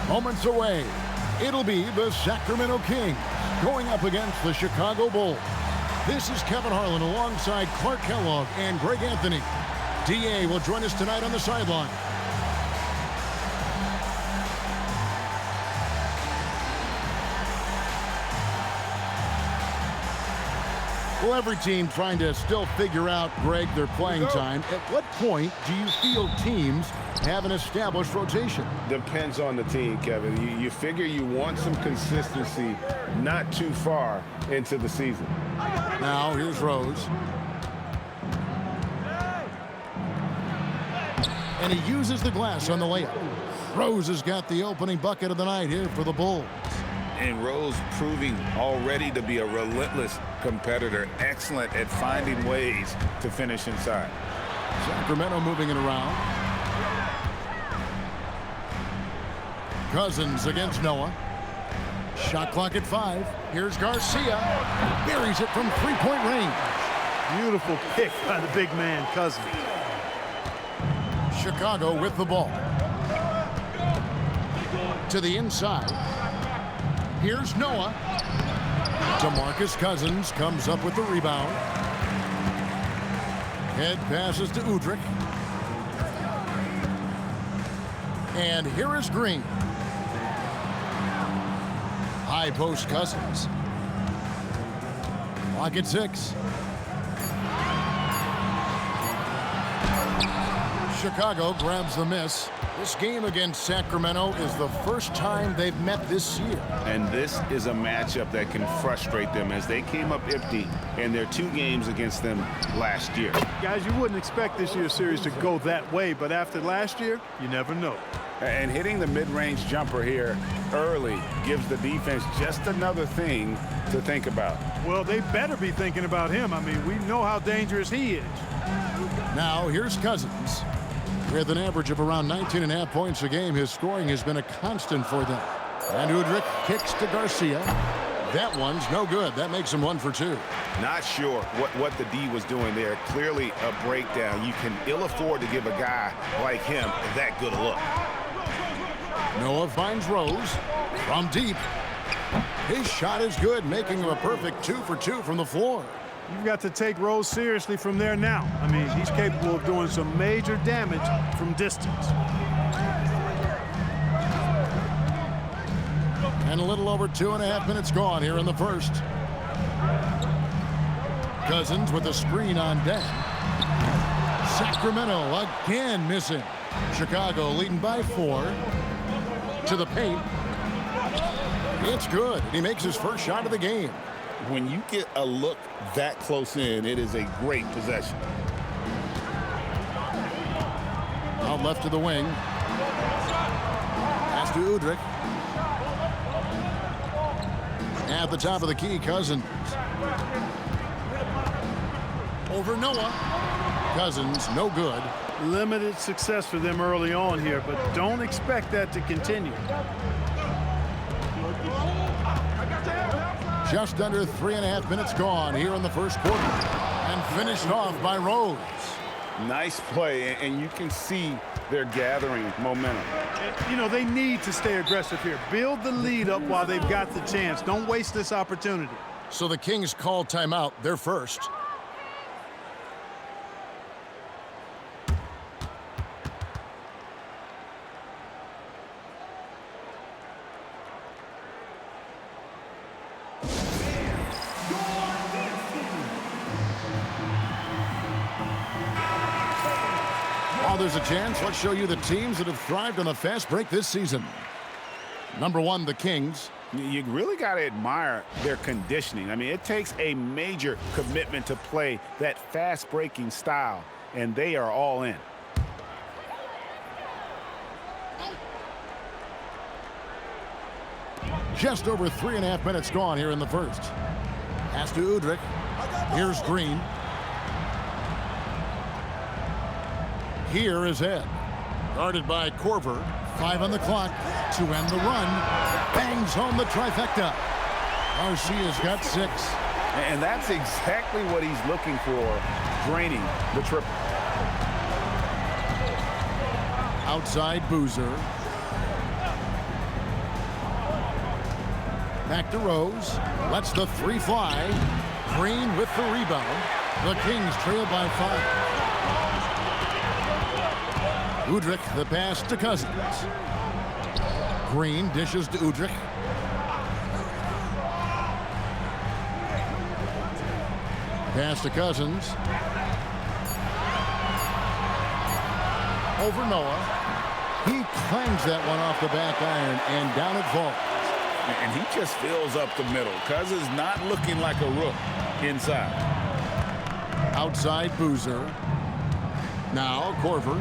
Moments away, it'll be the Sacramento Kings going up against the Chicago Bulls. This is Kevin Harlan alongside Clark Kellogg and Greg Anthony. DA will join us tonight on the sideline. Well, every team trying to still figure out, Greg, their playing time. At what point do you feel teams have an established rotation? Depends on the team, Kevin. You figure you want some consistency not too far into the season. Now, here's Rose. And he uses the glass on the layup. Rose has got the opening bucket of the night here for the Bulls. And Rose proving already to be a relentless competitor, excellent at finding ways to finish inside. Sacramento moving it around. Cousins against Noah. Shot clock at 5. Here's Garcia. Buries it from three-point range. Beautiful pick by the big man, Cousins. Chicago with the ball. To the inside. Here's Noah. DeMarcus Cousins comes up with the rebound. Head passes to Udrich. And here is Green. High post Cousins. Clock at 6. Chicago grabs the miss. This game against Sacramento is the first time they've met this year. And this is a matchup that can frustrate them as they came up empty in their 2 games against them last year. Guys, you wouldn't expect this year's series to go that way, but after last year, you never know. And hitting the mid-range jumper here early gives the defense just another thing to think about. Well, they better be thinking about him. I mean, we know how dangerous he is. Now, here's Cousins. With an average of around 19.5 points a game, his scoring has been a constant for them. And Udrich kicks to Garcia. That one's no good. That makes him 1 for 2. Not sure what the D was doing there. Clearly a breakdown. You can ill afford to give a guy like him that good a look. Noah finds Rose from deep. His shot is good, making him a perfect 2 for 2 from the floor. You've got to take Rose seriously from there now. I mean, he's capable of doing some major damage from distance. And a little over 2.5 minutes gone here in the first. Cousins with a screen on Dan. Sacramento again missing. Chicago leading by 4. To the paint. It's good. He makes his first shot of the game. When you get a look that close in, it is a great possession. Out left to the wing. Pass to Udrich. At the top of the key, Cousins. Over Noah. Cousins, no good. Limited success for them early on here, but don't expect that to continue. Just under 3.5 minutes gone here in the first quarter. And finished off by Rose. Nice play, and you can see they're gathering momentum. You know, they need to stay aggressive here. Build the lead up while they've got the chance. Don't waste this opportunity. So the Kings call timeout. They're first. While there's a chance, let's show you the teams that have thrived on the fast break this season. Number 1, the Kings. You really got to admire their conditioning. I mean, it takes a major commitment to play that fast-breaking style, and they are all in. Just over 3.5 minutes gone here in the first. Pass to Udrich. Here's Green. Here is Ed. Guarded by Korver. 5 on the clock to end the run. Bangs home the trifecta. Garcia's got 6. And that's exactly what he's looking for, draining the triple. Outside Boozer. Back to Rose. Lets the three fly. Green with the rebound. The Kings trail by 5. Udrich, the pass to Cousins. Green dishes to Udrich. Pass to Cousins. Over Noah. He clangs that one off the back iron, and down it falls. And he just fills up the middle. Cousins not looking like a rook inside. Outside Boozer. Now Corver.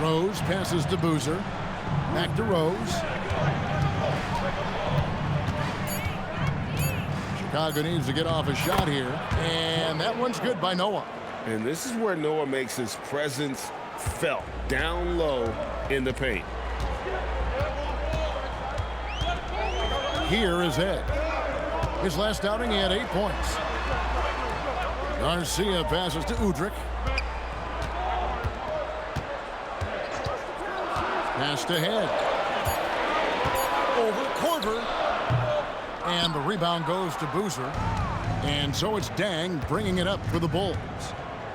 Rose passes to Boozer. Back to Rose. Chicago needs to get off a shot here. And that one's good by Noah. And this is where Noah makes his presence felt, down low in the paint. Here is Ed. His last outing, he had 8 points. Garcia passes to Udrich. Pass to Head. Over Corver. And the rebound goes to Boozer. And so it's Dang bringing it up for the Bulls.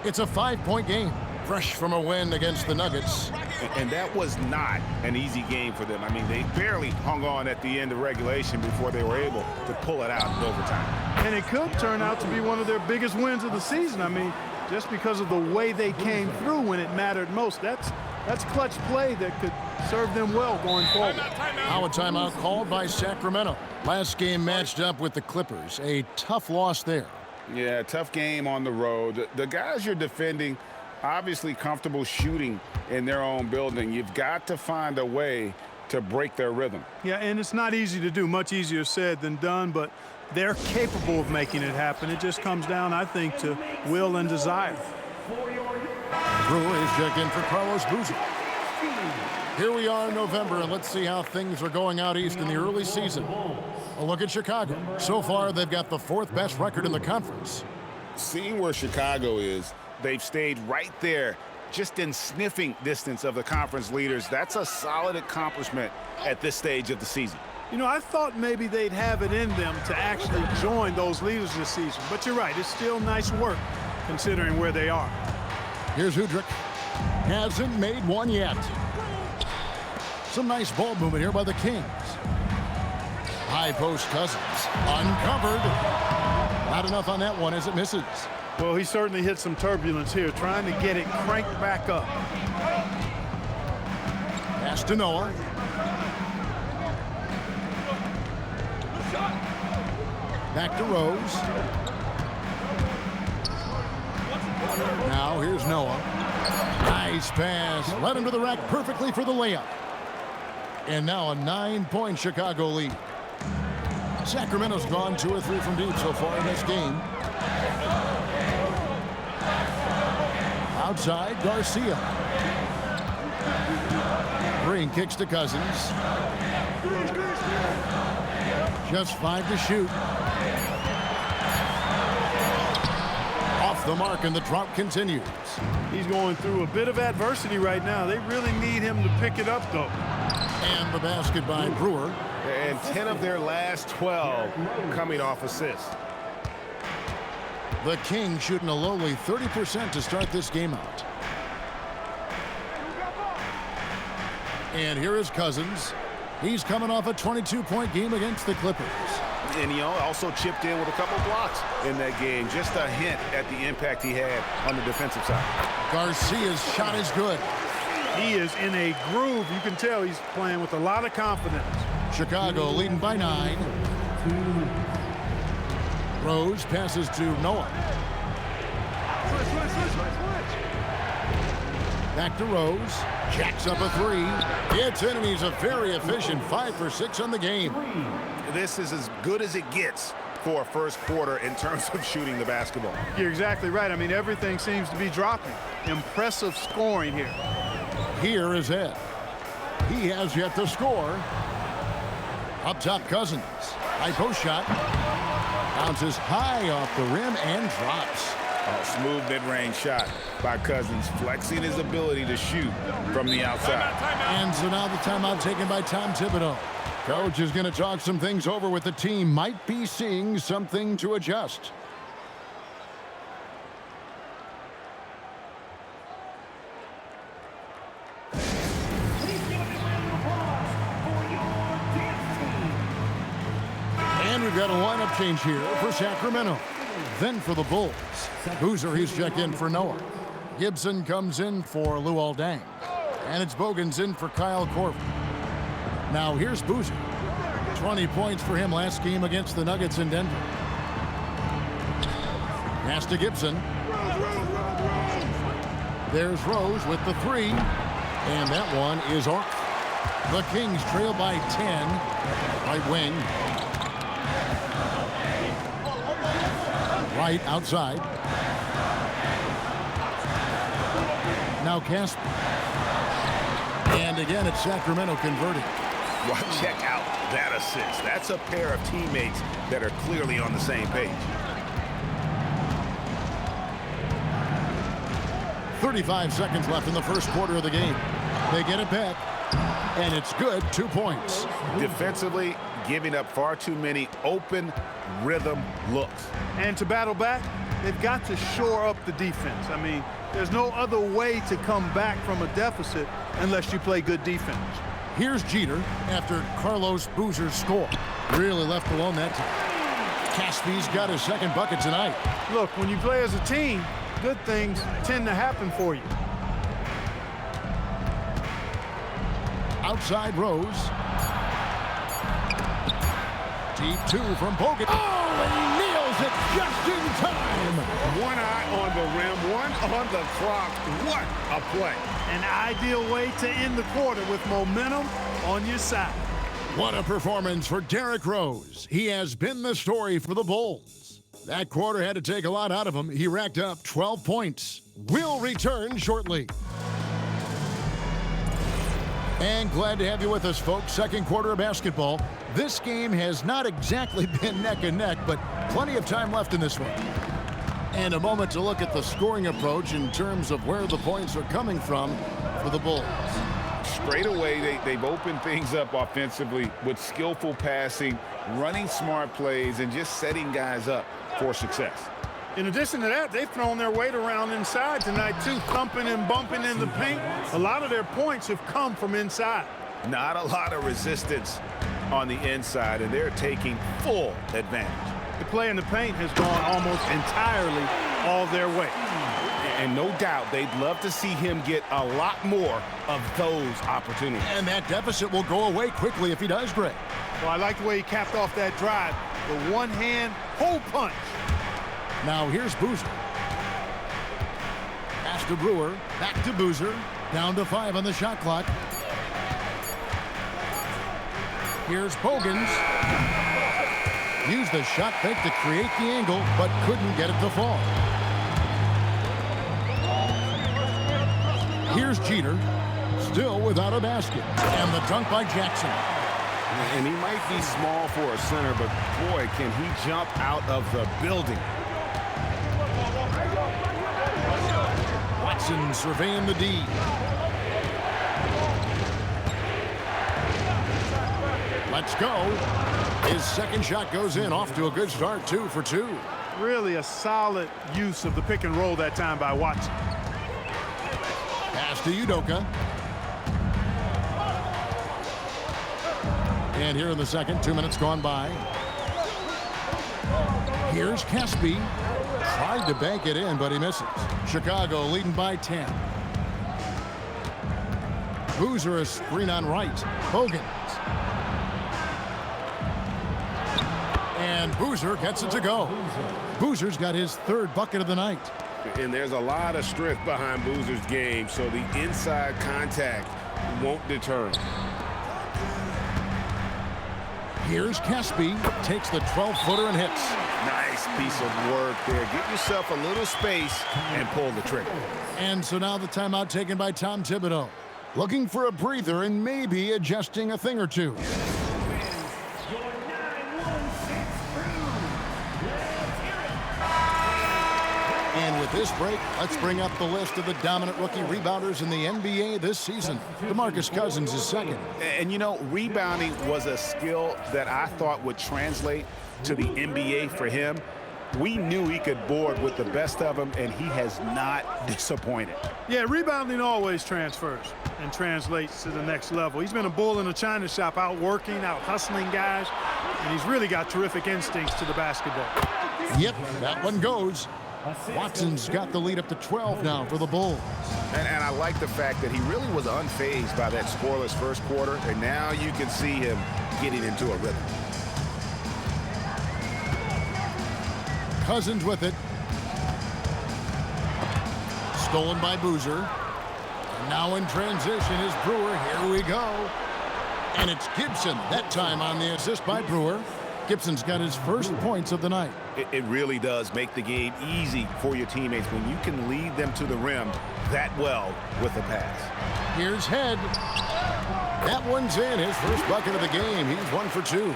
It's a 5-point game. Fresh from a win against the Nuggets. And that was not an easy game for them. I mean, they barely hung on at the end of regulation before they were able to pull it out in overtime. And it could turn out to be one of their biggest wins of the season. I mean, just because of the way they came through when it mattered most. That's clutch play that could serve them well going forward. Now a timeout called by Sacramento. Last game matched up with the Clippers. A tough loss there. Yeah, tough game on the road. The guys you're defending, obviously comfortable shooting in their own building. You've got to find a way to break their rhythm. Yeah, and it's not easy to do. Much easier said than done, but they're capable of making it happen. It just comes down, I think, to will and desire. Brewer is checked in for Carlos Boozer. Here we are in November, and let's see how things are going out east in the early season. A look at Chicago. So far, they've got the 4th best record in the conference. Seeing where Chicago is, they've stayed right there, just in sniffing distance of the conference leaders. That's a solid accomplishment at this stage of the season. You know, I thought maybe they'd have it in them to actually join those leaders this season. But you're right, it's still nice work considering where they are. Here's Udrich. Hasn't made one yet. Some nice ball movement here by the Kings. High post Cousins. Uncovered. Not enough on that one as it misses. Well, he certainly hit some turbulence here, trying to get it cranked back up. Pass to Noah. Back to Rose. Now here's Noah. Nice pass. Led him to the rack perfectly for the layup. And now a 9-point Chicago lead. Sacramento's gone 2 or 3 from deep so far in this game. Outside, Garcia. Green kicks to Cousins. Just 5 to shoot. Off the mark, and the drought continues. He's going through a bit of adversity right now. They really need him to pick it up, though. And the basket by Brewer. And 10 of their last 12 coming off assists. The Kings shooting a lowly 30% to start this game out. And here is Cousins. He's coming off a 22-point game against the Clippers. And he also chipped in with a couple blocks in that game. Just a hint at the impact he had on the defensive side. Garcia's shot is good. He is in a groove. You can tell he's playing with a lot of confidence. Chicago leading by 9. Rose passes to Noah. Back to Rose. Jacks up a 3. Gets in, and he's a very efficient 5 for 6 on the game. This is as good as it gets for a first quarter in terms of shooting the basketball. You're exactly right. I mean, everything seems to be dropping. Impressive scoring here. Here is Ed. He has yet to score. Up top, Cousins. High post shot. Bounces high off the rim and drops. Oh, smooth mid-range shot by Cousins, flexing his ability to shoot from the outside. And so now the timeout taken by Tom Thibodeau. Coach is going to talk some things over with the team. Might be seeing something to adjust. And we've got a lineup change here for Sacramento. Then for the Bulls, Boozer, he's checked in for Noah. Gibson comes in for Luol Deng. And it's Bogans in for Kyle Korver. Now here's Boozer. 20 points for him last game against the Nuggets in Denver. Pass to Gibson. There's Rose with the three. And that one is off. The Kings trail by 10. Right wing. Right outside. Now Casper. And again, it's Sacramento converting. Well, check out that assist. That's a pair of teammates that are clearly on the same page. 35 seconds left in the first quarter of the game. They get it back, and it's good. 2 points. Defensively, giving up far too many open rhythm looks. And to battle back, they've got to shore up the defense. I mean, there's no other way to come back from a deficit unless you play good defense. Here's Jeter after Carlos Boozer's score. Really left alone that time. Caspi's got his second bucket tonight. Look, when you play as a team, good things tend to happen for you. Outside Rose. Deep two from Bogan. Oh, and he nails it just in time. One eye on the rim, one on the clock. What a play. An ideal way to end the quarter with momentum on your side. What a performance for Derrick Rose. He has been the story for the Bulls. That quarter had to take a lot out of him. He racked up 12 points. We'll return shortly. And glad to have you with us, folks. Second quarter of basketball. This game has not exactly been neck and neck, but plenty of time left in this one. And a moment to look at the scoring approach in terms of where the points are coming from for the Bulls. Straight away, they've opened things up offensively with skillful passing, running smart plays, and just setting guys up for success. In addition to that, they've thrown their weight around inside tonight, too, thumping and bumping in the paint. A lot of their points have come from inside. Not a lot of resistance on the inside, and they're taking full advantage. The play in the paint has gone almost entirely all their way. And no doubt they'd love to see him get a lot more of those opportunities. And that deficit will go away quickly if he does, Greg. Well, I like the way he capped off that drive. The one-hand hole punch. Now here's Boozer. Pass to Brewer. Back to Boozer. Down to 5 on the shot clock. Here's Bogans. Used the shot fake to create the angle, but couldn't get it to fall. Here's Jeter, still without a basket. And the dunk by Jackson. And he might be small for a center, but boy, can he jump out of the building. Watson surveying the D. Let's go. His second shot goes in, off to a good start, 2 for 2. Really a solid use of the pick and roll that time by Watson. Pass to Udoka. And here in the second, 2 minutes gone by. Here's Caspi. Tried to bank it in, but he misses. Chicago leading by 10. Boozer a screen on right. Bogans. And Boozer gets it to go. Boozer's got his third bucket of the night. And there's a lot of strength behind Boozer's game, so the inside contact won't deter him. Here's Caspi. Takes the 12-footer and hits. Nice piece of work there. Get yourself a little space and pull the trigger. And so now the timeout taken by Tom Thibodeau. Looking for a breather and maybe adjusting a thing or two. And At this break, let's bring up the list of the dominant rookie rebounders in the NBA this season. DeMarcus Cousins is second. And you know, rebounding was a skill that I thought would translate to the NBA for him. We knew he could board with the best of them, and he has not disappointed. Yeah, rebounding always transfers and translates to the next level. He's been a bull in a china shop, out working, out hustling guys, and he's really got terrific instincts to the basketball. Yep, that one goes. Watson's got the lead up to 12 now for the Bulls. And I like the fact that he really was unfazed by that scoreless first quarter, and now you can see him getting into a rhythm. Cousins with it. Stolen by Boozer. And now in transition is Brewer. Here we go. And it's Gibson, that time on the assist by Brewer. Gibson's got his first points of the night. It really does make the game easy for your teammates when you can lead them to the rim that well with a pass. Here's Head. That one's in. His first bucket of the game. He's 1 for 2.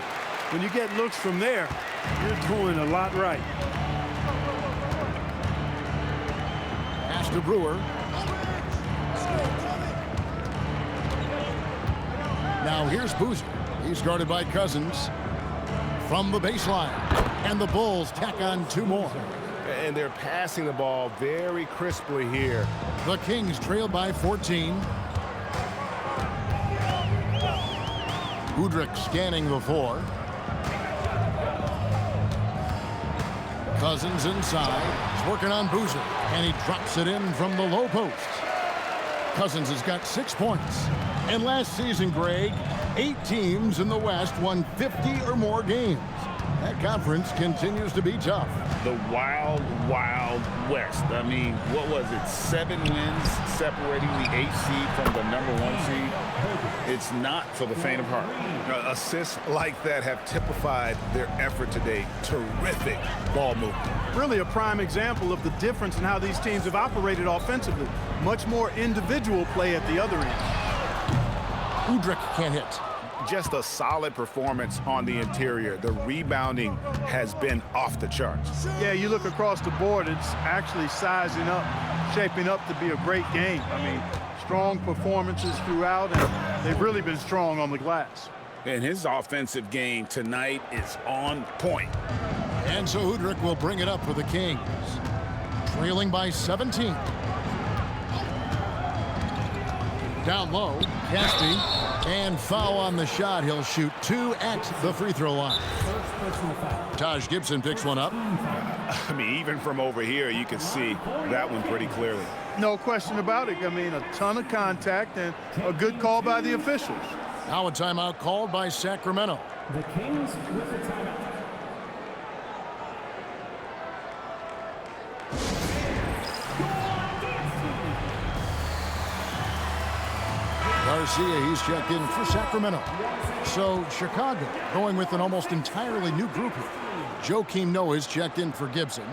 When you get looks from there, you're doing a lot right. Pass to Brewer. Now here's Boozer. He's guarded by Cousins from the baseline. And the Bulls tack on 2 more. And they're passing the ball very crisply here. The Kings trail by 14. Udrich scanning the 4. Cousins inside. He's working on Boozer. And he drops it in from the low post. Cousins has got 6 points. And last season, Greg, 8 teams in the West won 50 or more games. That conference continues to be tough. The wild, wild West. I mean, what was it? 7 wins separating the 8th seed from the number 1 seed. It's not for the faint of heart. Assists like that have typified their effort today. Terrific ball movement. Really a prime example of the difference in how these teams have operated offensively. Much more individual play at the other end. Udrich can't hit. Just a solid performance on the interior. The rebounding has been off the charts. Yeah, you look across the board, it's actually sizing up, shaping up to be a great game. I mean, strong performances throughout, and they've really been strong on the glass. And his offensive game tonight is on point. And so Udrich will bring it up for the Kings. Trailing by 17. Down low, Caspi. And foul on the shot. He'll shoot 2 at the free throw line. Taj Gibson picks one up. I mean, even from over here, you can see that one pretty clearly. No question about it. I mean, a ton of contact and a good call by the officials. Now a timeout called by Sacramento. The Kings with a timeout. Garcia, he's checked in for Sacramento. So Chicago going with an almost entirely new group here. Joakim Noah is checked in for Gibson.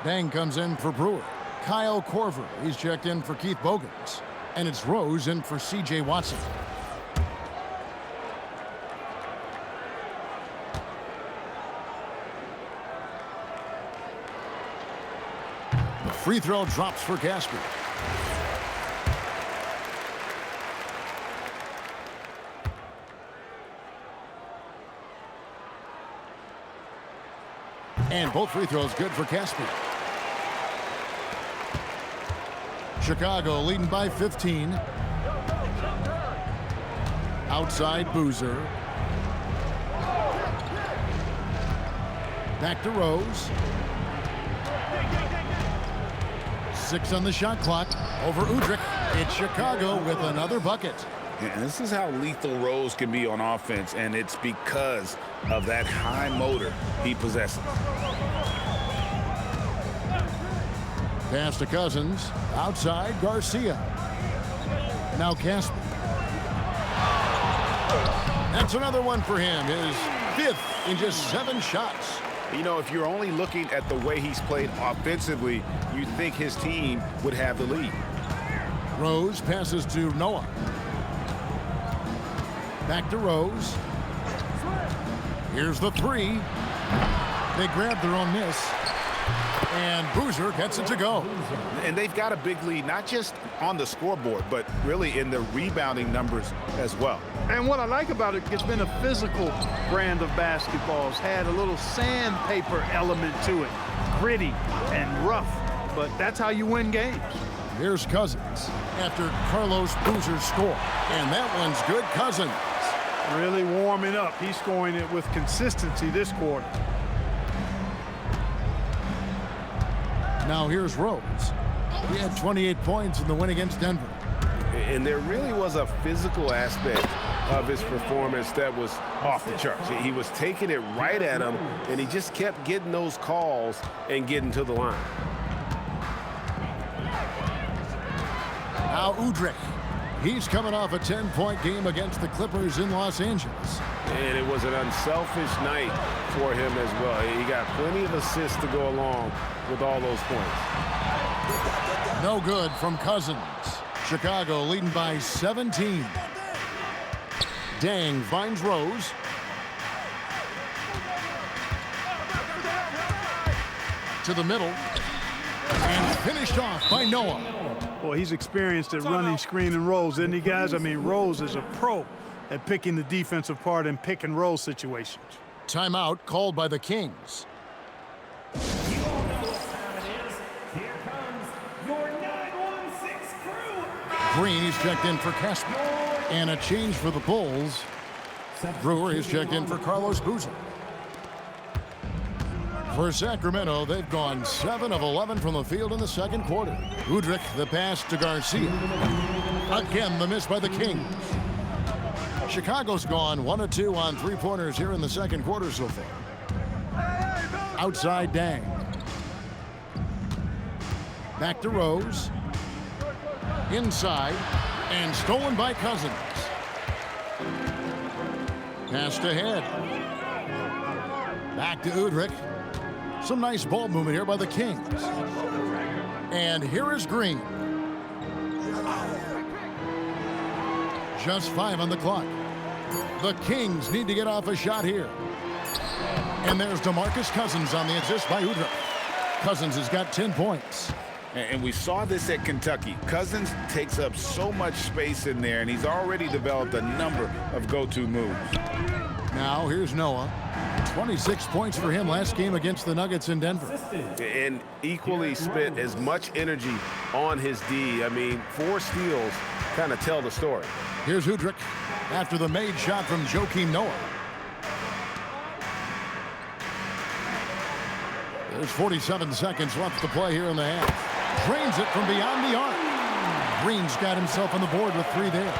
Bang comes in for Brewer. Kyle Korver, he's checked in for Keith Bogans. And it's Rose in for C.J. Watson. The free throw drops for Casper. And both free throws good for Caspi. Chicago leading by 15. Outside Boozer. Back to Rose. 6 on the shot clock. Over Udrich. It's Chicago with another bucket. And this is how lethal Rose can be on offense, and it's because of that high motor he possesses. Pass to Cousins. Outside, Garcia. Now Casper. That's another one for him. His 5th in just 7 shots. You know, if you're only looking at the way he's played offensively, you'd think his team would have the lead. Rose passes to Noah. Back to Rose. Here's the 3. They grab their own miss. And Boozer gets it to go. And they've got a big lead, not just on the scoreboard, but really in the rebounding numbers as well. And what I like about it, it's been a physical brand of basketball. It's had a little sandpaper element to it. Gritty and rough, but that's how you win games. Here's Cousins after Carlos Boozer's score. And that one's good. Cousins. Really warming up. He's scoring it with consistency this quarter. Now here's Rose. He had 28 points in the win against Denver. And there really was a physical aspect of his performance that was off the charts. He was taking it right at him, and he just kept getting those calls and getting to the line. Now Udrih. He's coming off a 10-point game against the Clippers in Los Angeles. And it was an unselfish night for him as well. He got plenty of assists to go along with all those points. No good from Cousins. Chicago leading by 17. Dang finds Rose. To the middle. And finished off by Noah. Well, he's experienced at running screen and rolls, isn't he, guys? I mean, Rose is a pro at picking the defensive part in pick and roll situations. Timeout called by the Kings. You all know what time it is. Here comes your 916 crew. Green is checked in for Casper. And a change for the Bulls. Brewer is checked in for Carlos Boozer. For Sacramento, they've gone 7 of 11 from the field in the second quarter. Udrih, the pass to Garcia. Again, the miss by the Kings. Chicago's gone 1 of 2 on three-pointers here in the second quarter so far. Outside Dang. Back to Rose. Inside. And stolen by Cousins. Passed ahead. Back to Udrih. Some nice ball movement here by the Kings. And here is Green. Just 5 on the clock. The Kings need to get off a shot here. And there's DeMarcus Cousins on the assist by Udrih. Cousins has got 10 points. And we saw this at Kentucky. Cousins takes up so much space in there, and he's already developed a number of go-to moves. Now here's Noah. 26 points for him last game against the Nuggets in Denver. And equally spent as much energy on his D. I mean, 4 steals kind of tell the story. Here's Udrih after the made shot from Joakim Noah. There's 47 seconds left to play here in the half. Drains it from beyond the arc. Green's got himself on the board with 3 there.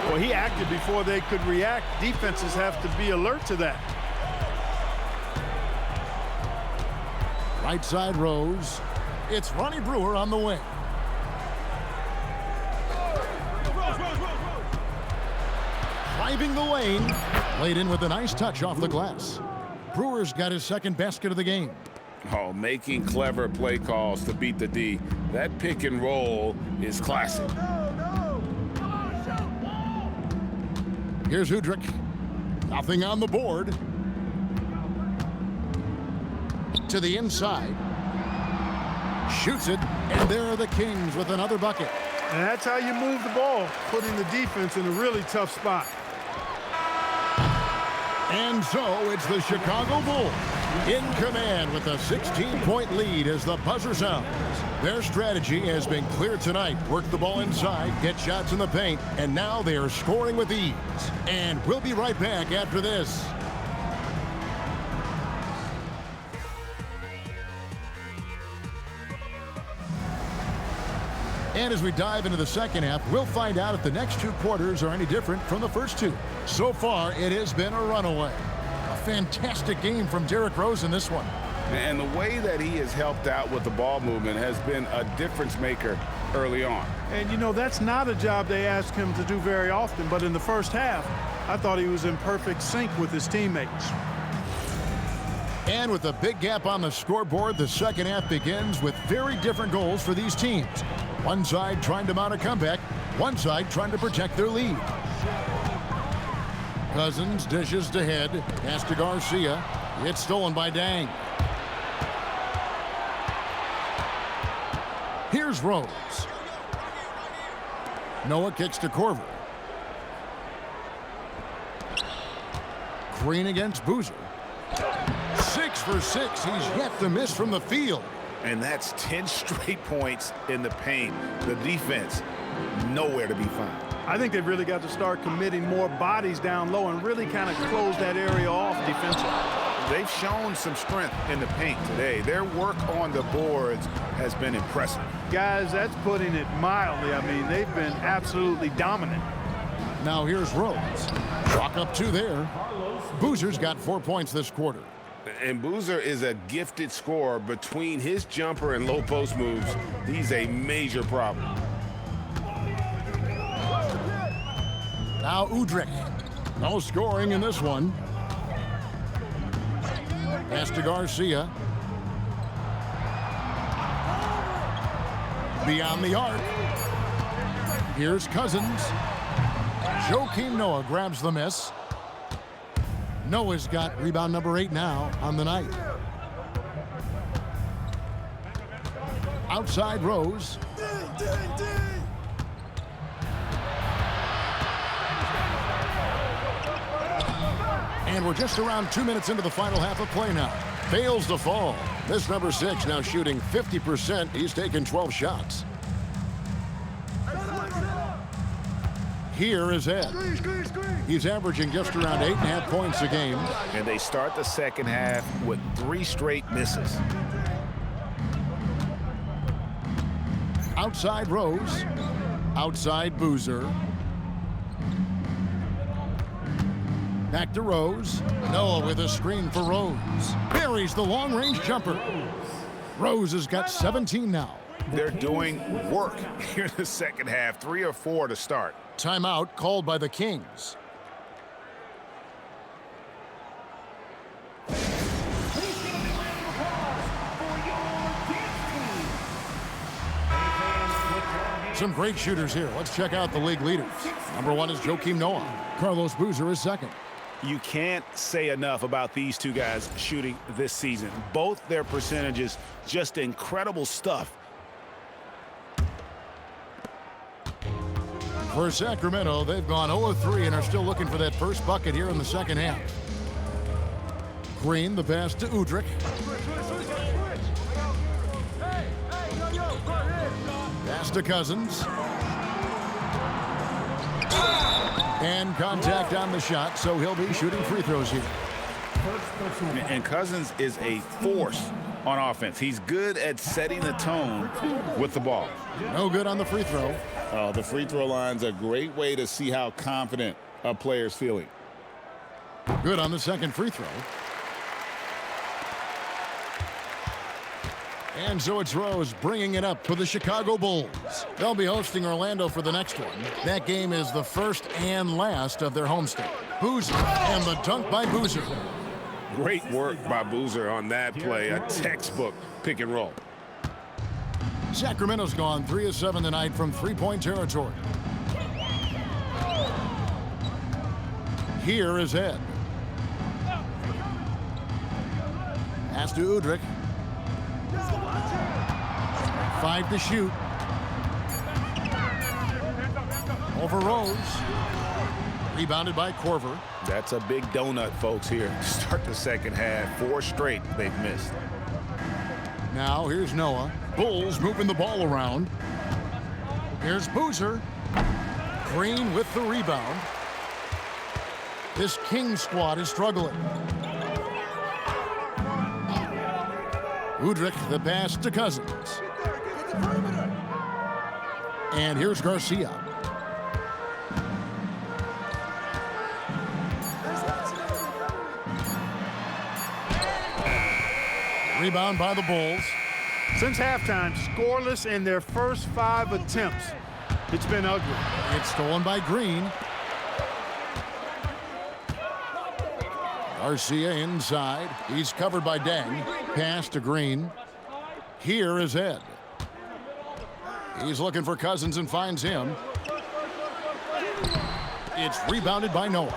Well, he acted before they could react. Defenses have to be alert to that. Right side Rose. It's Ronnie Brewer on the wing. Driving the lane. Laid in with a nice touch off the glass. Brewer's got his second basket of the game. Oh, making clever play calls to beat the D. That pick and roll is classic. Here's Udrih. Nothing on the board. To the inside. Shoots it, and there are the Kings with another bucket. And that's how you move the ball, putting the defense in a really tough spot. And so it's the Chicago Bulls in command with a 16-point lead as the buzzer sounds. Their strategy has been clear tonight. Work the ball inside, get shots in the paint, and now they are scoring with ease. And we'll be right back after this. And as we dive into the second half, we'll find out if the next 2 quarters are any different from the first 2. So far, it has been a runaway. A fantastic game from Derrick Rose in this one. And the way that he has helped out with the ball movement has been a difference maker early on. And, you know, that's not a job they ask him to do very often. But in the first half, I thought he was in perfect sync with his teammates. And with a big gap on the scoreboard, the second half begins with very different goals for these teams. One side trying to mount a comeback, one side trying to protect their lead. Cousins dishes to head, pass to Garcia. It's stolen by Dang. Here's Rose. Noah kicks to Corver. Green against Boozer. 6 for 6. He's yet to miss from the field. And that's 10 straight points in the paint. The defense, nowhere to be found. I think they've really got to start committing more bodies down low and really kind of close that area off defensively. They've shown some strength in the paint today. Their work on the boards has been impressive. Guys, that's putting it mildly. I mean, they've been absolutely dominant. Now here's Rose. Walk up 2 there. Boozer's got 4 points this quarter. And Boozer is a gifted scorer. Between his jumper and low post moves, he's a major problem. Now Udrich. No scoring in this one. Pass to Garcia. Beyond the arc. Here's Cousins. Joakim Noah grabs the miss. Noah's got rebound number 8 now on the night. Outside Rose. And we're just around 2 minutes into the final half of play now. Fails to fall. This number 6 now shooting 50%. He's taken 12 shots. Here is Ed. He's averaging just around 8.5 points a game. And they start the second half with 3 straight misses. Outside Rose. Outside Boozer. Back to Rose. Noah with a screen for Rose. Buries the long-range jumper. Rose has got 17 now. They're doing work here in the second half. 3 or 4 to start. Timeout called by the Kings. Some great shooters here. Let's check out the league leaders. Number 1 is Joakim Noah. Carlos Boozer is second. You can't say enough about these two guys shooting this season. Both their percentages, just incredible stuff. For Sacramento, they've gone 0-3 and are still looking for that first bucket here in the second half. Green, the pass to Udrich. Pass to Cousins. And contact on the shot, so he'll be shooting free throws here. And Cousins is a force on offense. He's good at setting the tone with the ball. No good on the free throw. The free throw line's a great way to see how confident a player's feeling. Good on the second free throw. And so it's Rose bringing it up for the Chicago Bulls. They'll be hosting Orlando for the next one. That game is the first and last of their homestand. Boozer and the dunk by Boozer. Great work by Boozer on that play. A textbook pick and roll. Sacramento's gone 3 of 7 tonight from three-point territory. Here is Ed. Pass to Udrich. 5 to shoot. Over Rose. Rebounded by Corver. That's a big donut, folks, here. Start the second half. 4 straight they've missed. Now here's Noah. Bulls moving the ball around. Here's Boozer. Green with the rebound. This King squad is struggling. Udrich, the pass to Cousins. And here's Garcia. Rebound by the Bulls. Since halftime, scoreless in their first 5 attempts. It's been ugly. It's stolen by Green. Garcia inside. He's covered by Deng. Pass to Green. Here is Ed. He's looking for Cousins and finds him. It's rebounded by Noah.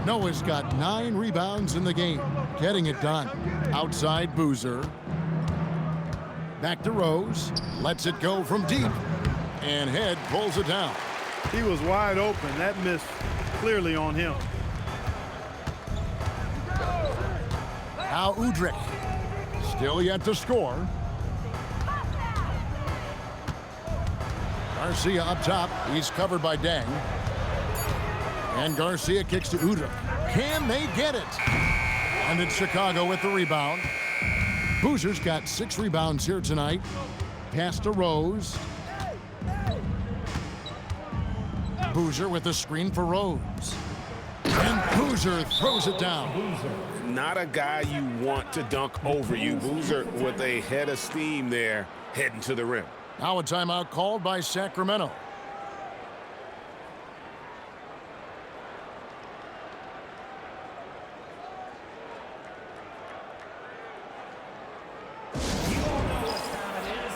Noah's got 9 rebounds in the game. Getting it done. Outside Boozer. Back to Rose. Lets it go from deep. And Head pulls it down. He was wide open. That miss clearly on him. Now Udrich. Still yet to score. Garcia up top. He's covered by Dang. And Garcia kicks to Udrich. Can they get it? And it's Chicago with the rebound. Boozer's got 6 rebounds here tonight. Pass to Rose. Boozer with the screen for Rose. And Boozer throws it down. Not a guy you want to dunk over you. Boozer with a head of steam there heading to the rim. Now a timeout called by Sacramento. You all know what time it is.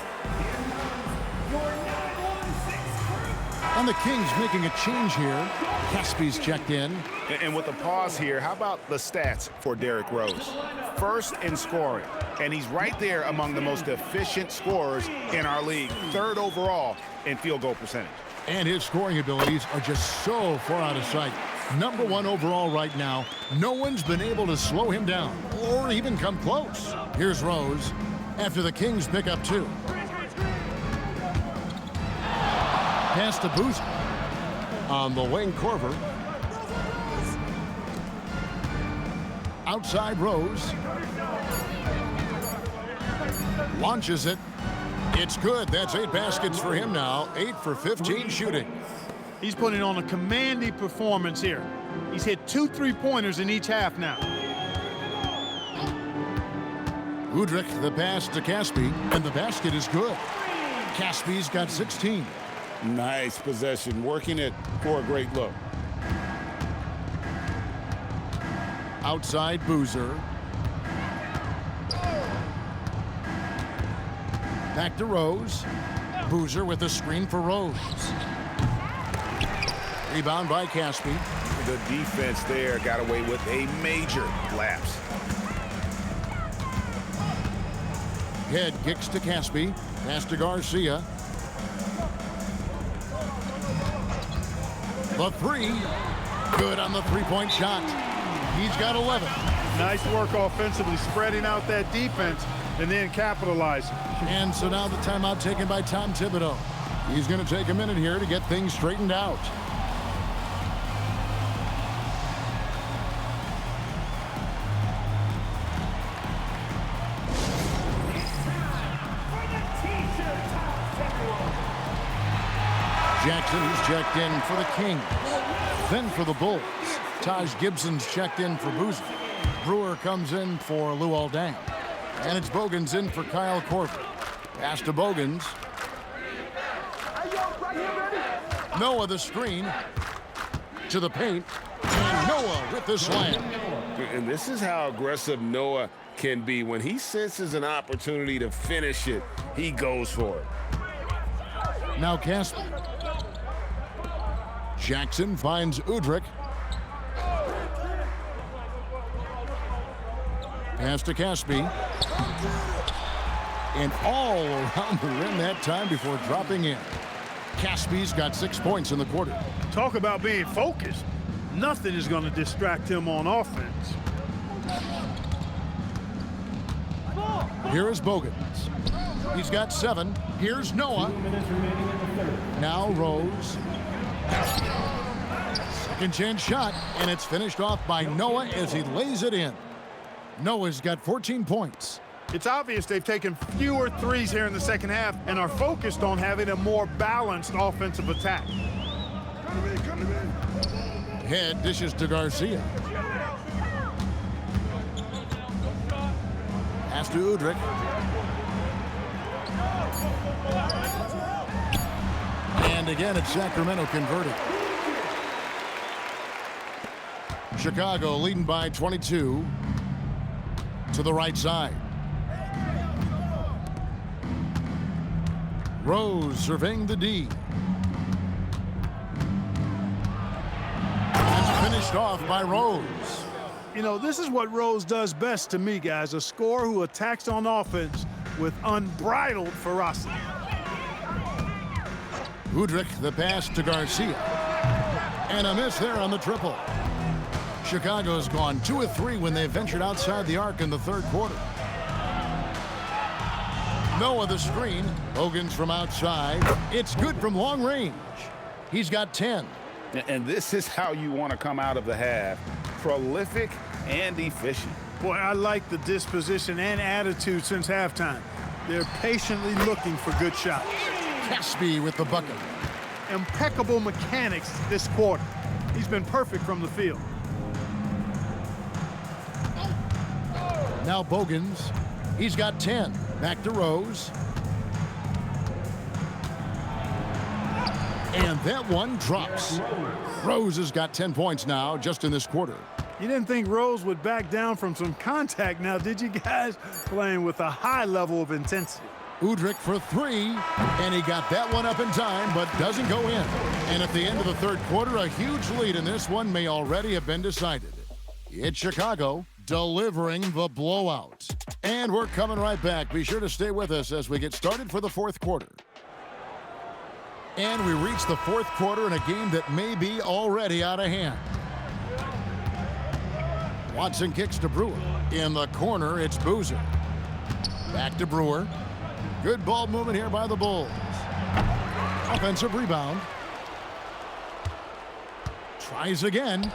Here comes your 916 crew. And the Kings making a change here. Caspy's checked in. And with the pause here, how about the stats for Derrick Rose? First in scoring, and he's right there among the most efficient scorers in our league. 3rd overall in field goal percentage. And his scoring abilities are just so far out of sight. Number 1 overall right now. No one's been able to slow him down or even come close. Here's Rose after the Kings pick up 2. Pass to Boozer. On the wing, Corver. Outside Rose. Launches it. It's good. That's 8 baskets for him now. 8 for 15 shooting. He's putting on a commanding performance here. He's hit 2 3-pointers in each half now. Udrich, the pass to Caspy, and the basket is good. Caspy's got 16. Nice possession, working it for a great look. Outside Boozer. Back to Rose. Boozer with the screen for Rose. Rebound by Caspy. The defense there got away with a major lapse. Head kicks to Caspy. Pass to Garcia. The 3. Good on the 3-point shot. He's got 11. Nice work offensively, spreading out that defense and then capitalizing. And so now the timeout taken by Tom Thibodeau. He's going to take a minute here to get things straightened out. Jackson is checked in for the Kings. Then for the Bulls, Taj Gibson's checked in for Boozer. Brewer comes in for Luol Deng. And it's Bogans in for Kyle Korver. Pass to Bogans. Noah the screen. To the paint. And Noah with the slam. And this is how aggressive Noah can be. When he senses an opportunity to finish it, he goes for it. Now Casper. Jackson finds Udrich. Pass to Caspy. And all around the rim that time before dropping in. Caspy's got 6 points in the quarter. Talk about being focused. Nothing is going to distract him on offense. Here is Bogans. He's got 7. Here's Noah. 2 minutes remaining in the third. Now Rose. Second chance shot, and it's finished off by Noah as he lays it in. Noah's got 14 points. It's obvious they've taken fewer threes here in the second half and are focused on having a more balanced offensive attack. Head dishes to Garcia. Pass to Udrich. And again, it's Sacramento converted. Chicago leading by 22 to the right side. Rose surveying the D. And finished off by Rose. You know, this is what Rose does best to me, guys. A scorer who attacks on offense, with unbridled ferocity. Udrich, the pass to Garcia. And a miss there on the triple. Chicago's gone 2 of 3 when they ventured outside the arc in the third quarter. Noah the screen. Hogan's from outside. It's good from long range. He's got 10. And this is how you want to come out of the half. Prolific and efficient. Boy, I like the disposition and attitude since halftime. They're patiently looking for good shots. Caspi with the bucket. Impeccable mechanics this quarter. He's been perfect from the field. Now Bogans. He's got 10. Back to Rose. And that one drops. Rose has got 10 points now just in this quarter. You didn't think Rose would back down from some contact now, did you guys? Playing with a high level of intensity. Udrich for 3, and he got that one up in time, but doesn't go in. And at the end of the third quarter, a huge lead in this one may already have been decided. It's Chicago delivering the blowout. And we're coming right back. Be sure to stay with us as we get started for the fourth quarter. And we reach the fourth quarter in a game that may be already out of hand. Watson kicks to Brewer. In the corner, it's Boozer. Back to Brewer. Good ball movement here by the Bulls. Offensive rebound. Tries again.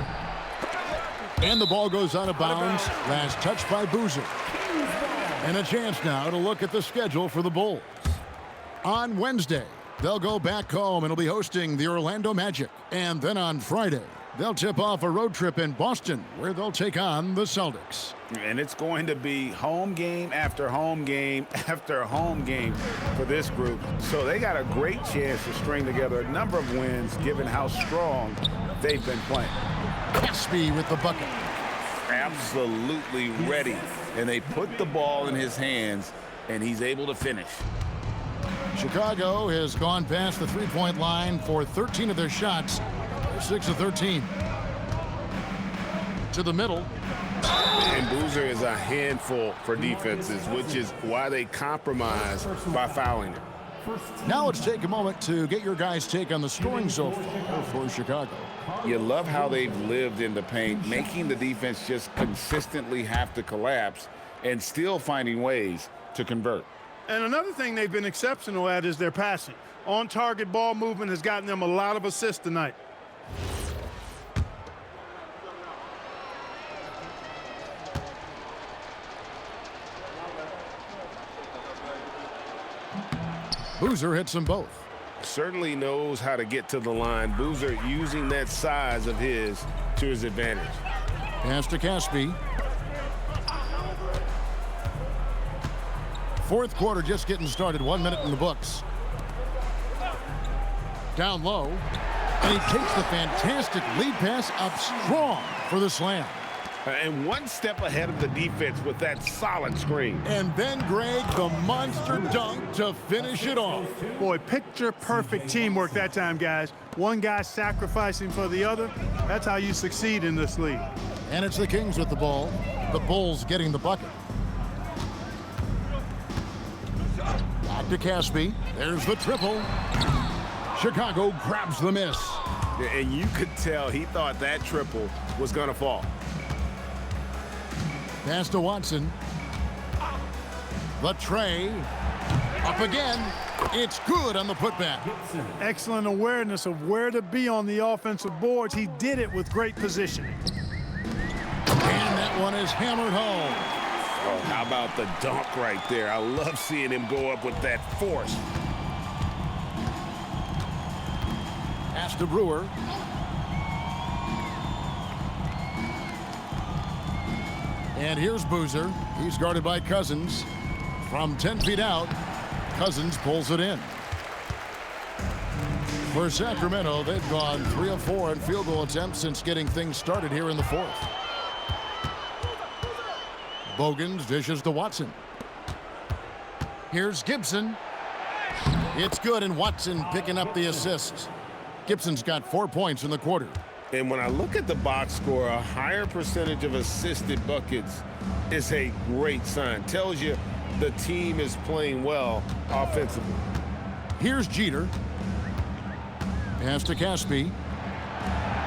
And the ball goes out of bounds. Last touch by Boozer. And a chance now to look at the schedule for the Bulls. On Wednesday, they'll go back home and will be hosting the Orlando Magic. And then on Friday, they'll tip off a road trip in Boston where they'll take on the Celtics. And it's going to be home game after home game after home game for this group. So they got a great chance to string together a number of wins given how strong they've been playing. Caspi with the bucket. Absolutely ready. And they put the ball in his hands, and he's able to finish. Chicago has gone past the three-point line for 13 of their shots. 6 of 13. To the middle. And Boozer is a handful for defenses, which is why they compromise by fouling him. Now let's take a moment to get your guys' take on the scoring so far for Chicago. You love how they've lived in the paint, making the defense just consistently have to collapse and still finding ways to convert. And another thing they've been exceptional at is their passing. On-target ball movement has gotten them a lot of assists tonight. Boozer hits them both. Certainly knows how to get to the line. Boozer using that size of his to his advantage. Pass to Caspi. Fourth quarter just getting started. 1 minute in the books. Down low. And he takes the fantastic lead pass up strong for the slam. And one step ahead of the defense with that solid screen. And then Greg, the monster dunk to finish it off. Boy, picture-perfect teamwork that time, guys. One guy sacrificing for the other. That's how you succeed in this league. And it's the Kings with the ball. The Bulls getting the bucket. Back to Caspi. There's the triple. Chicago grabs the miss. And you could tell he thought that triple was going to fall. Pass to Watson. The tray. Up again. It's good on the putback. Excellent awareness of where to be on the offensive boards. He did it with great positioning. And that one is hammered home. Oh, how about the dunk right there? I love seeing him go up with that force. Pass to Brewer. And here's Boozer. He's guarded by Cousins. From 10 feet out, Cousins pulls it in. For Sacramento, they've gone 3 of 4 in field goal attempts since getting things started here in the fourth. Bogans dishes to Watson. Here's Gibson. It's good, and Watson picking up the assist. Gibson's got 4 points in the quarter. And when I look at the box score, a higher percentage of assisted buckets is a great sign. Tells you the team is playing well offensively. Here's Jeter. Pass to Caspi.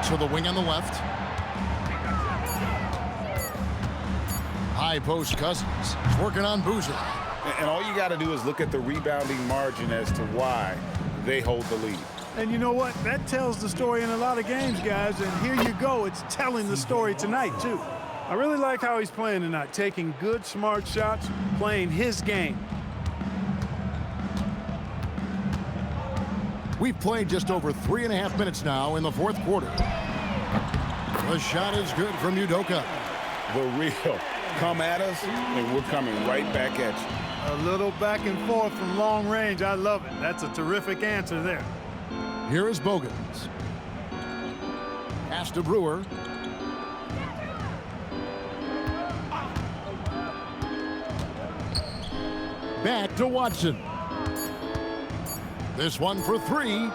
To the wing on the left. High post Cousins. He's working on Boozer. And all you got to do is look at the rebounding margin as to why they hold the lead. And you know what? That tells the story in a lot of games, guys. And here you go. It's telling the story tonight, too. I really like how he's playing tonight, taking good, smart shots, playing his game. We've played just over 3.5 minutes now in the fourth quarter. The shot is good from Udoka. The real come at us, and we're coming right back at you. A little back and forth from long range. I love it. That's a terrific answer there. Here is Bogans. Pass to Brewer. Back to Watson. This one for three.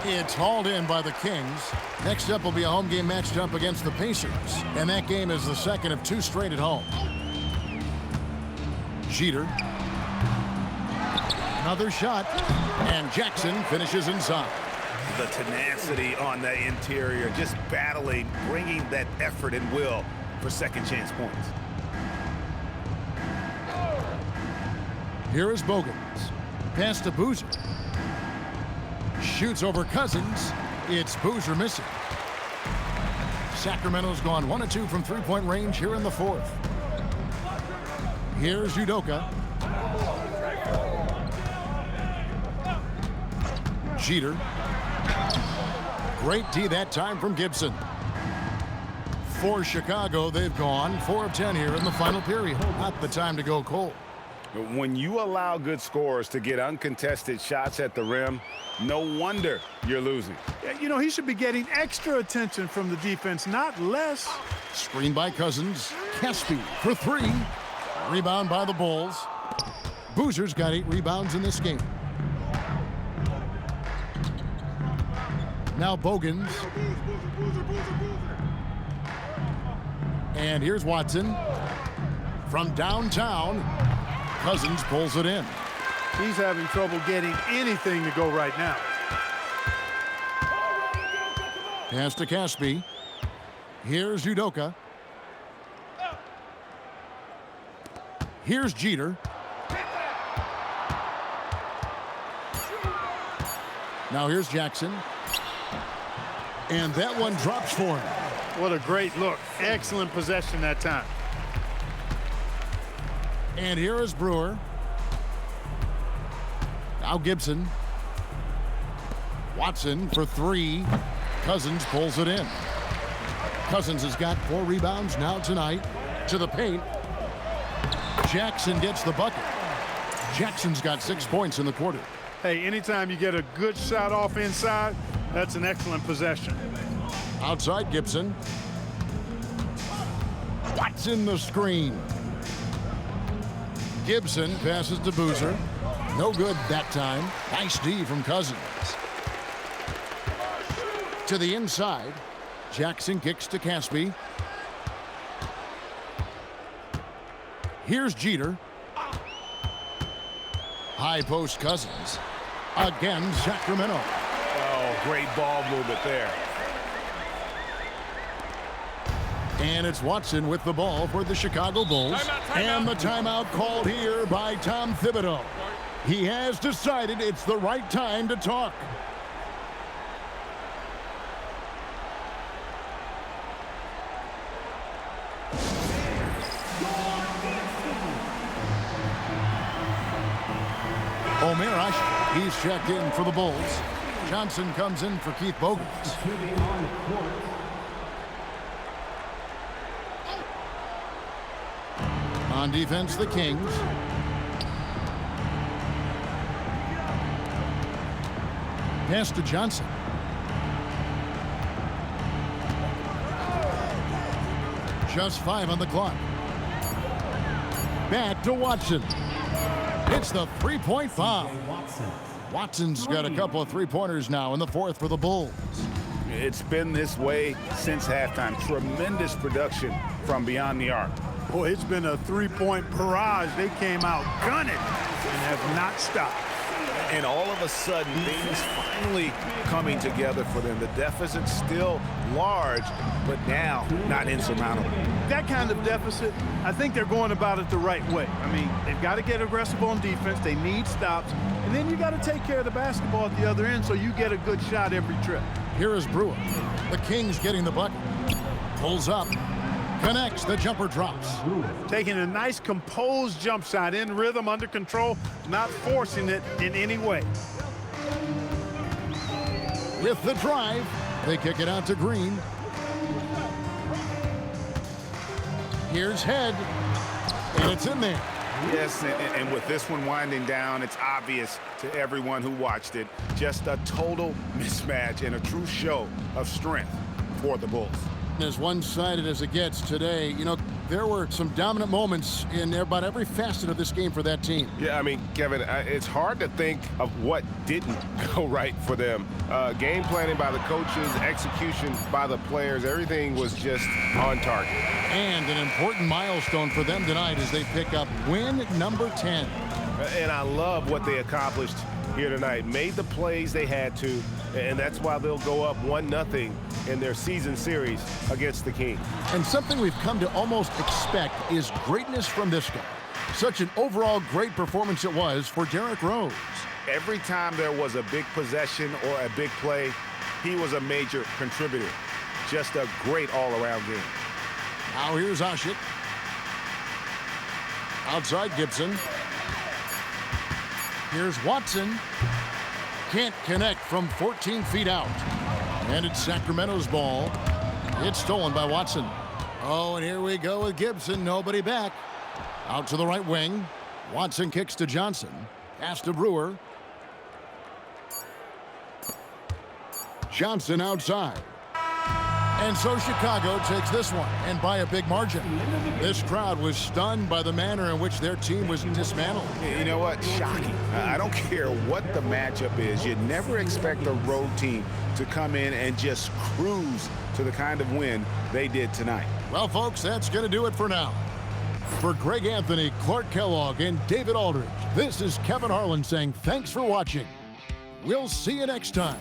It's hauled in by the Kings. Next up will be a home game matched up against the Pacers. And that game is the second of 2 straight at home. Jeter. Another shot. And Jackson finishes inside. The tenacity on the interior, just battling, bringing that effort and will for second chance points. Here is Bogans. Pass to Boozer. Shoots over Cousins. It's Boozer missing. Sacramento's gone 1 of 2 from three-point range here in the fourth. Here's Udoka. Jeter. Great D that time from Gibson. For Chicago, they've gone 4 of 10 here in the final period. Not the time to go cold. When you allow good scorers to get uncontested shots at the rim, no wonder you're losing. Yeah, you know, he should be getting extra attention from the defense, not less. Screen by Cousins. Caspi for 3. Rebound by the Bulls. Boozer's got 8 rebounds in this game. Now Bogans. And here's Watson. From downtown, Cousins pulls it in. He's having trouble getting anything to go right now. Pass to Caspi. Here's Udoka. Here's Jeter. Now here's Jackson. And that one drops for him. What a great look. Excellent possession that time. And here is Brewer. Now Gibson. Watson for 3. Cousins pulls it in. Cousins has got 4 rebounds now tonight. To the paint. Jackson gets the bucket. Jackson's got 6 points in the quarter. Hey, anytime you get a good shot off inside, that's an excellent possession. Outside Gibson. Watson the screen. Gibson passes to Boozer. No good that time. Nice D from Cousins. To the inside. Jackson kicks to Caspi. Here's Jeter. High post Cousins. Again, Sacramento. Oh, great ball movement there. And it's Watson with the ball for the Chicago Bulls. Timeout. And the timeout called here by Tom Thibodeau. He has decided it's the right time to talk. Omerosh, he's checked in for the Bulls. Johnson comes in for Keith Bogans. On defense, the Kings. Pass to Johnson. Just 5 on the clock. Back to Watson. It's the three-point foul. Watson's got a couple of three-pointers now in the fourth for the Bulls. It's been this way since halftime. Tremendous production from beyond the arc. Boy, it's been a three-point barrage. They came out gunning and have not stopped. And all of a sudden, things finally coming together for them. The deficit's still large, but now not insurmountable. That kind of deficit, I think they're going about it the right way. I mean, they've got to get aggressive on defense. They need stops. And then you got to take care of the basketball at the other end so you get a good shot every trip. Here is Brewer. The Kings getting the bucket. Pulls up. Connects. The jumper drops. Taking a nice composed jump shot in rhythm, under control, not forcing it in any way. With the drive, they kick it out to Green. Here's Head, and it's in there. Yes, and with this one winding down, it's obvious to everyone who watched it. Just a total mismatch and a true show of strength for the Bulls. As one-sided as it gets today, you know, there were some dominant moments in about every facet of this game for that team. Yeah, I mean, Kevin, it's hard to think of what didn't go right for them. Game planning by the coaches, execution by the players, everything was just on target. And an important milestone for them tonight as they pick up win number 10. And I love what they accomplished here tonight. Made the plays they had to, and that's why they'll go up 1-0 in their season series against the Kings. And something we've come to almost expect is greatness from this guy. Such an overall great performance it was for Derrick Rose. Every time there was a big possession or a big play, he was a major contributor. Just a great all-around game. Now here's Ashik. Outside Gibson. Here's Watson. Can't connect from 14 feet out. And it's Sacramento's ball. It's stolen by Watson. Oh, and here we go with Gibson. Nobody back. Out to the right wing. Watson kicks to Johnson. Pass to Brewer. Johnson outside. And so Chicago takes this one, and by a big margin. This crowd was stunned by the manner in which their team was dismantled. You know what? Shocking. I don't care what the matchup is. You never expect a road team to come in and just cruise to the kind of win they did tonight. Well, folks, that's going to do it for now. For Greg Anthony, Clark Kellogg, and David Aldridge, this is Kevin Harlan saying thanks for watching. We'll see you next time.